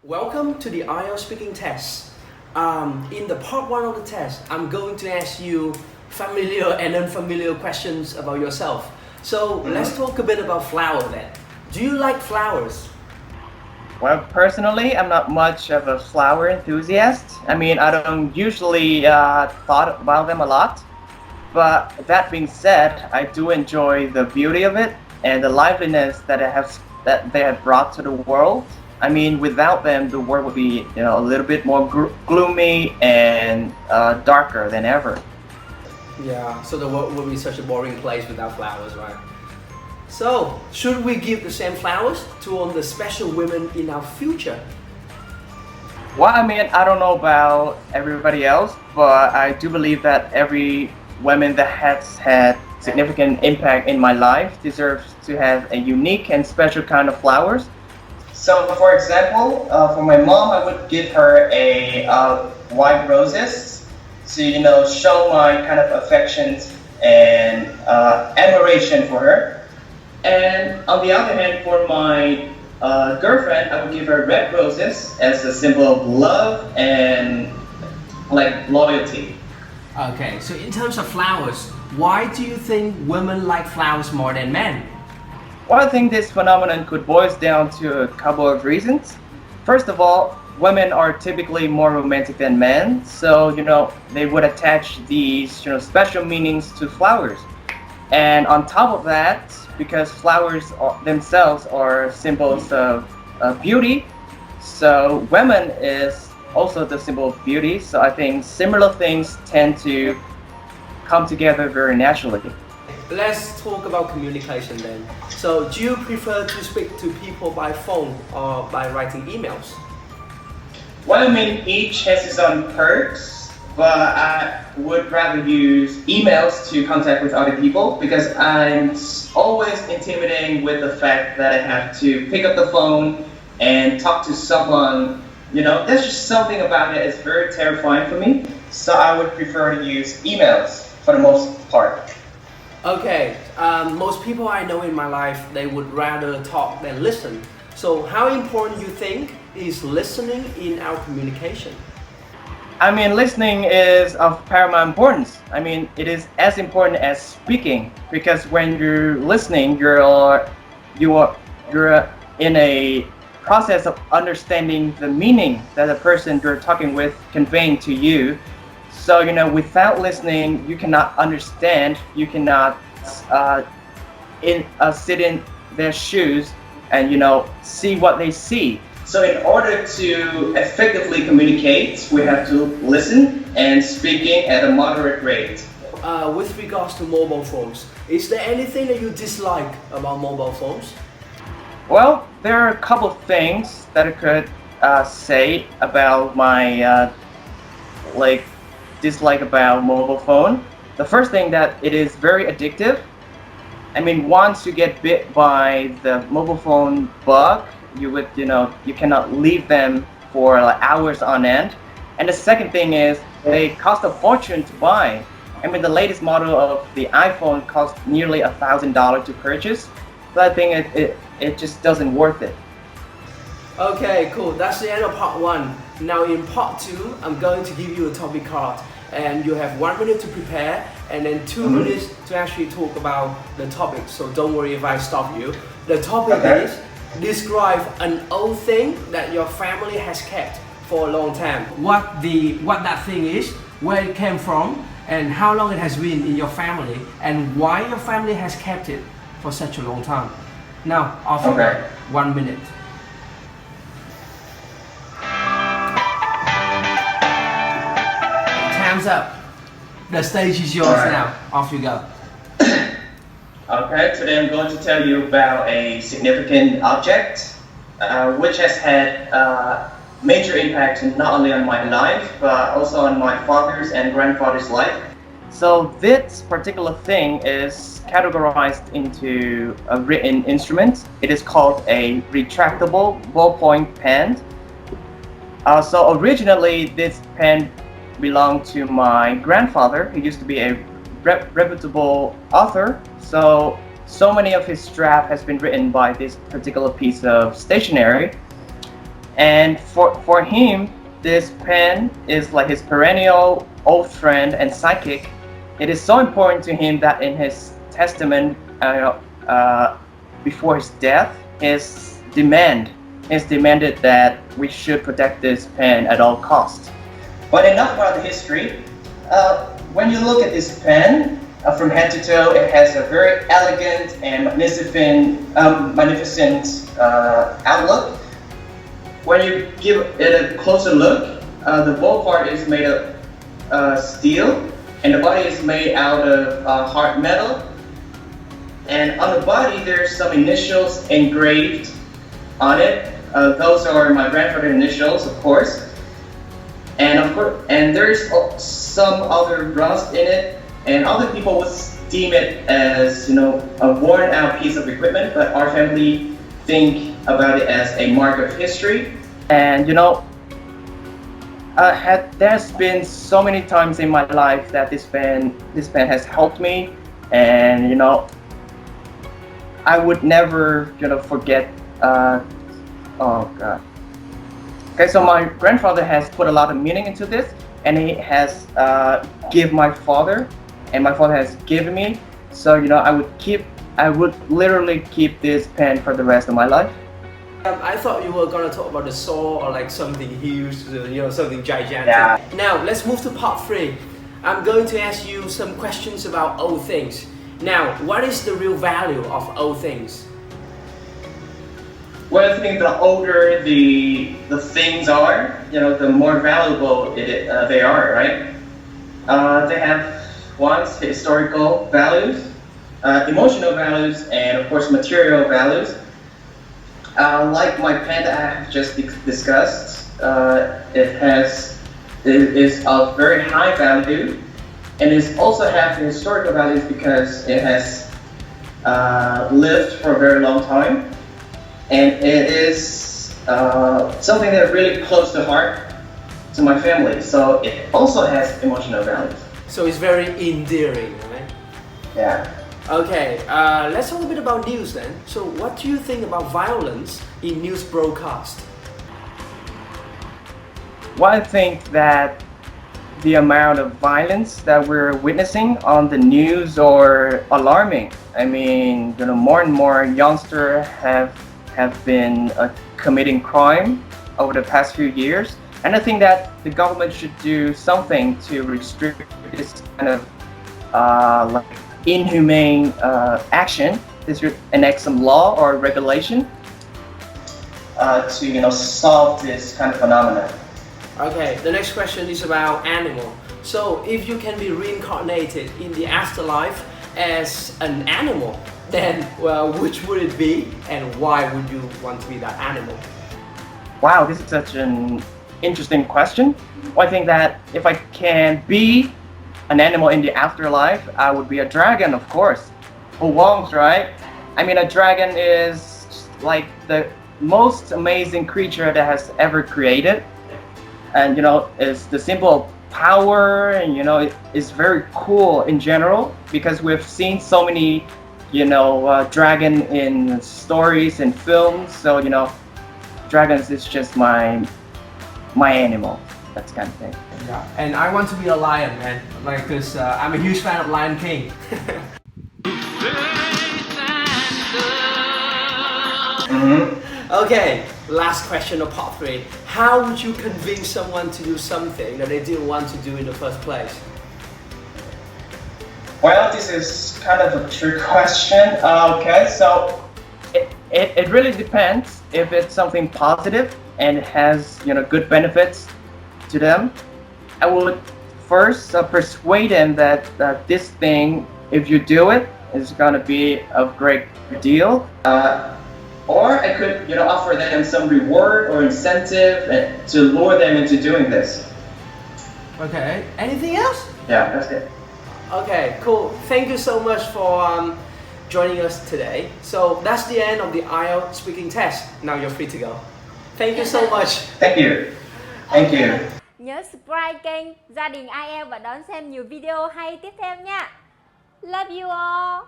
Welcome to the IELTS speaking test. In the part 1 of the test, I'm going to ask you familiar and unfamiliar questions about yourself. So let's talk a bit about flowers then. Do you like flowers? Well, personally, I'm not much of a flower enthusiast. I don't usually thought about them a lot. But that being said, I do enjoy the beauty of it and the liveliness that they have brought to the world. Without them, the world would be, a little bit more gloomy and darker than ever. Yeah, so the world would be such a boring place without flowers, right? So, should we give the same flowers to all the special women in our future? Well, I don't know about everybody else, but I do believe that every woman that has had significant impact in my life deserves to have a unique and special kind of flowers. So, for example, for my mom, I would give her a white roses to, show my kind of affections and admiration for her. And on the other hand, for my girlfriend, I would give her red roses as a symbol of love and loyalty. Okay, so in terms of flowers, why do you think women like flowers more than men? Well, I think this phenomenon could boil down to a couple of reasons. First of all, women are typically more romantic than men, so they would attach these special meanings to flowers. And on top of that, because flowers themselves are symbols of beauty, so women is also the symbol of beauty. So I think similar things tend to come together very naturally. Let's talk about communication then. So, do you prefer to speak to people by phone or by writing emails? Well, each has its own perks, but I would rather use emails to contact with other people because I'm always intimidating with the fact that I have to pick up the phone and talk to someone. There's just something about it. It's very terrifying for me. So I would prefer to use emails for the most part. Okay, most people I know in my life, they would rather talk than listen. So how important you think is listening in our communication? Listening is of paramount importance. It is as important as speaking because when you're listening, you're in a process of understanding the meaning that the person you're talking with conveying to you. So, without listening, you cannot understand, you cannot sit in their shoes and, see what they see. So in order to effectively communicate, we have to listen and speaking at a moderate rate. With regards to mobile phones, is there anything that you dislike about mobile phones? Well, there are a couple of things that I could say about my dislike about mobile phone. The first thing that it is very addictive. Once you get bit by the mobile phone bug, you cannot leave them for hours on end. And the second thing is they cost a fortune to buy. The latest model of the iPhone costs nearly $1,000 to purchase. So I think it just doesn't worth it. Okay, cool. That's the end of part 1. Now in part 2, I'm going to give you a topic card. And you have 1 minute to prepare and then 2 minutes to actually talk about the topic. So don't worry if I stop you. The topic is describe an old thing that your family has kept for a long time. What that thing is, where it came from, and how long it has been in your family, and why your family has kept it for such a long time. Now, off you go. 1 minute. Time's up. The stage is yours now. Off you go. Okay, today I'm going to tell you about a significant object which has had major impact not only on my life but also on my father's and grandfather's life. So this particular thing is categorized into a written instrument. It is called a retractable ballpoint pen. So originally this pen belonged to my grandfather. He used to be a reputable author, so many of his draft has been written by this particular piece of stationery. And for him, this pen is like his perennial old friend and sidekick. It is so important to him that in his testament, before his death, is demanded that we should protect this pen at all costs. But enough about the history. When you look at this pen, from head to toe, it has a very elegant and magnificent outlook. When you give it a closer look, the bowl part is made of steel, and the body is made out of hard metal. And on the body, there's some initials engraved on it. Those are my grandfather's initials, of course. And there's some other rust in it. And other people would deem it as, a worn-out piece of equipment, but our family think about it as a mark of history. And there's been so many times in my life that this pen has helped me, and I would never forget. Oh God. Okay, so my grandfather has put a lot of meaning into this, and he has given my father. And my father has given me, so I would literally keep this pen for the rest of my life. I thought you were gonna talk about the saw or like something huge, something gigantic. Yeah. Now let's move to part 3. I'm going to ask you some questions about old things. Now, what is the real value of old things? Well, I think the older the things are, the more valuable they are, right? They have historical values, emotional values, and of course material values. Like my pen that I have just discussed, it is of very high value, and it also has historical values because it has lived for a very long time, and it is something that really close to heart to my family. So it also has emotional values. So it's very endearing, right? Yeah. Okay, let's talk a bit about news then. So what do you think about violence in news broadcast? Well, I think that the amount of violence that we're witnessing on the news are alarming. I mean, more and more youngsters have been committing crime over the past few years. And I think that the government should do something to restrict this kind of like inhumane action. They should enact some law or regulation to solve this kind of phenomenon. Okay, the next question is about animal. So if you can be reincarnated in the afterlife as an animal, then well, which would it be, and why would you want to be that animal? Wow, this is such an interesting question. Well, I think that if I can be an animal in the afterlife, I would be a dragon, of course. Who won't, right? I mean, a dragon is like the most amazing creature that has ever created, and it's the symbol of power, and it is very cool in general because we've seen so many dragon in stories and films. So dragons is just my animal, that kind of thing. Yeah, and I want to be a lion, man, because I'm a huge fan of Lion King. Okay, last question of part 3. How would you convince someone to do something that they didn't want to do in the first place? Well, this is kind of a trick question. Okay, so it really depends. If it's something positive and it has good benefits to them, I would first persuade them that this thing, if you do it, is gonna be a great deal. Or I could offer them some reward or incentive to lure them into doing this. Okay, anything else? Yeah, that's it. Okay, cool. Thank you so much for joining us today. So that's the end of the IELTS speaking test. Now you're free to go. Thank you so much. Thank you. Thank you. Nhớ subscribe kênh Gia Đình IELTS và đón xem nhiều video hay tiếp theo nha. Love you all.